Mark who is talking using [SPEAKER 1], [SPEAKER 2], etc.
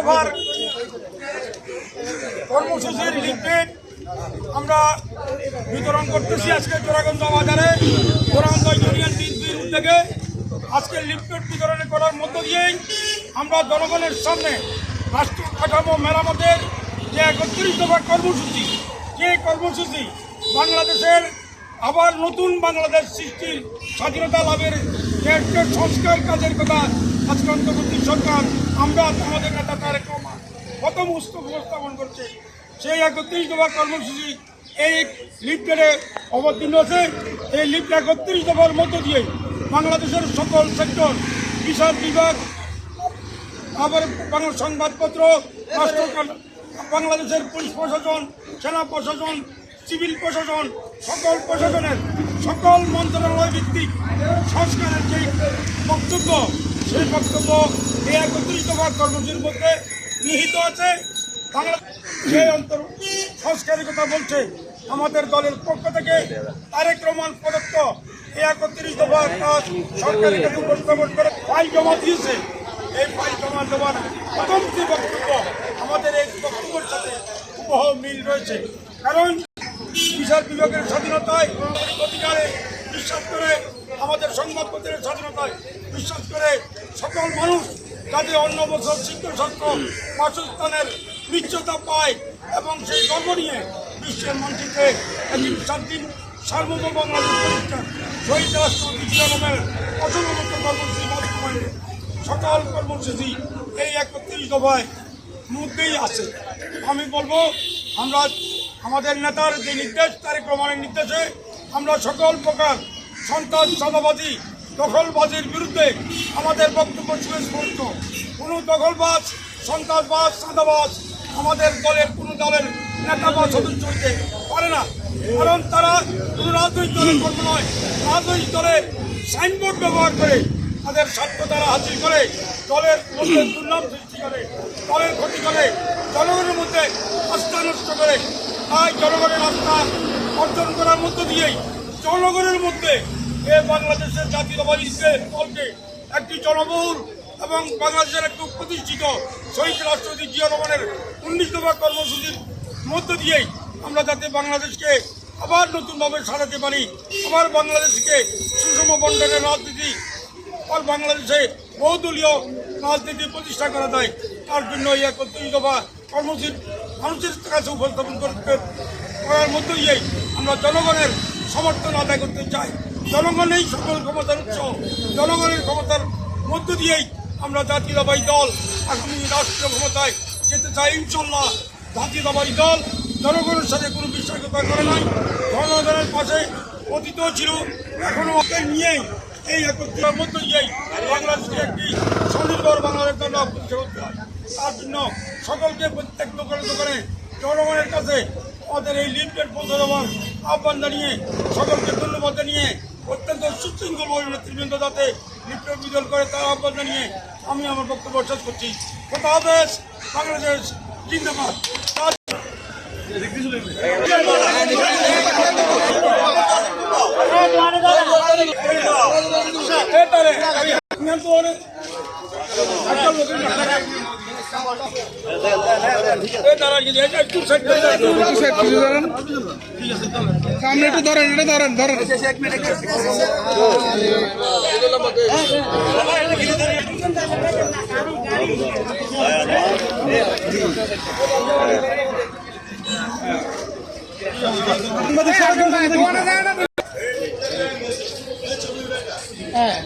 [SPEAKER 1] দফার কর্মসূচির লিফলেট আমরা বিতরণ করতেছি আজকে জোড়াগঞ্জ বাজারে জোড়াগঞ্জ ইউনিয়ন বিএনপির উদ্যোগে আজকে লিফলেট বিতরণ করার মধ্য দিয়েই আমরা জনগণের সামনে রাষ্ট্র কাঠামো মেরামতের যে 31 দফা কর্মসূচি, যে কর্মসূচি বাংলাদেশের আবার নতুন বাংলাদেশ সৃষ্টির স্বাধীনতা লাভের যে সংস্কার কাজের কথা আজকে অন্তর্বর্তী সরকার আমরা আমাদের নেতা তারেক রহমান প্রথম উপস্থাপন করছে, সেই 31 দফা কর্মসূচি এই লিফলেটে অবতীর্ণ আছে। এই লিফলেট 31 দফার মধ্য দিয়ে বাংলাদেশের সকল সেক্টর, বিচার বিভাগ, আবার বাংলা সংবাদপত্র, রাষ্ট্র, বাংলাদেশের পুলিশ প্রশাসন, সেনা প্রশাসন, সিভিল প্রশাসন, সকল প্রশাসনের সকল মন্ত্রণালয় ভিত্তিক সংস্কারের যে বক্তব্য, সেই বক্তব্য এই 31 দফা কর্মসূচির মধ্যে নিহিত আছে। বাংলা সেই সংস্কারের কথা বলছে আমাদের দলের পক্ষ থেকে তারেক রহমান প্রদত্ত এই 31 দফা কাজ সরকারের কাছে উপস্থাপন করে ফাইল জমা দিয়েছে। এই ফাইল জমা দেওয়ার প্রথম যে বক্তব্য আমাদের এই বক্তব্যের সাথে হুবহু মিল রয়েছে, কারণ বিচার বিভাগের স্বাধীনতায় অধিকারে বিশ্বাস করে, আমাদের সংবাদপত্রের স্বাধীনতায় বিশ্বাস করে সকল মানুষ যাতে অন্য বছর শিক্ষাশাস্ত্র বাসস্থানের নিশ্চয়তা পায় এবং সেই গর্ব নিয়ে বিশ্বের মঞ্চিতে একদিন স্বাধীন সার্বভৌম বাংলাদেশ প্রতিষ্ঠা শহীদ রাষ্ট্রপতি জিয়াউর অসংখ্য কর্মসূচি বাস্তবায়নে সকল কর্মসূচি এই 31 দফায় মধ্যেই আছে। আমি বলবো আমরা আমাদের নেতার যে নির্দেশ, তারেক রহমানের নির্দেশে আমরা সকল প্রকার সন্ত্রাস, চাঁদাবাজি, দখলবাজির বিরুদ্ধে আমাদের বক্তব্য সুস্পষ্ট। কোনো দখলবাজ, সন্ত্রাসবাজ, চাঁদাবাজ আমাদের দলের কোনো দলের নেতা বা সদস্য হইতে পারে না, কারণ তারা কোনো রাজনৈতিক দলের কর্ম নয়। রাজনৈতিক দলের সাইনবোর্ড ব্যবহার করে তাদের স্বার্থ তারা হাসিল করে, দলের মধ্যে দুর্নাম সৃষ্টি করে, দলের ক্ষতি করে, জনগণের মধ্যে আস্থা নষ্ট করে। তাই জনগণের আস্থা অর্জন করার মধ্য দিয়েই জনগণের মধ্যে এ বাংলাদেশের জাতীয়তাবাদী দলকে একটি জনবহুল এবং বাংলাদেশের একটি প্রতিষ্ঠিত শহীদ রাষ্ট্রপতি জিয়াউর রহমানের 19 দফা কর্মসূচির মধ্য দিয়েই আমরা যাতে বাংলাদেশকে আবার নতুনভাবে সাজাতে পারি, আবার বাংলাদেশকে সুষম বন্টনের রাজনীতি আর বাংলাদেশে বহুদলীয় রাজনীতি প্রতিষ্ঠা করা যায়, তার জন্য এই 31 দফা কর্মসূচির মানুষের কাছে উপস্থাপন করার মধ্য দিয়েই আমরা জনগণের সমর্থন আদায় করতে চাই। জনগণেই সকল ক্ষমতার উৎস, জনগণের ক্ষমতার মধ্য দিয়েই আমরা জাতীয়তাবাদী দল আগামী রাষ্ট্রীয় ক্ষমতায় যেতে চাই। ইনশাল্লাহ জাতীয়তাবাদী দল জনগণের সাথে কোনো বিশ্বাসঘাতকতা করে নাই, জনগণের পাশে অতীতও ছিল, এখনও নিয়েই এই 31 মধ্য দিয়েই বাংলাদেশকে একটি স্বনির্ভর বাংলাদেশ জন্য প্রতিষ্ঠা করতে হয়। তার জন্য সকলকে প্রত্যেক দোকানে জনগণের কাছে আমাদের এই লিফলেট পৌঁছে দেওয়ার আহ্বান জানিয়ে, সকলকে ধন্যবাদ জানিয়ে, অত্যন্ত সুশৃঙ্খলভাবে নেতৃবৃন্দ যাতে লিফলেট বিতরণ করে তার আহ্বান জানিয়ে আমি আমার বক্তব্য শেষ করছি। কথা হবে বাংলাদেশ জিন্দাবাদ।
[SPEAKER 2] সামনে একটু ধরেন, এটা ধরেন ধরেন হ্যাঁ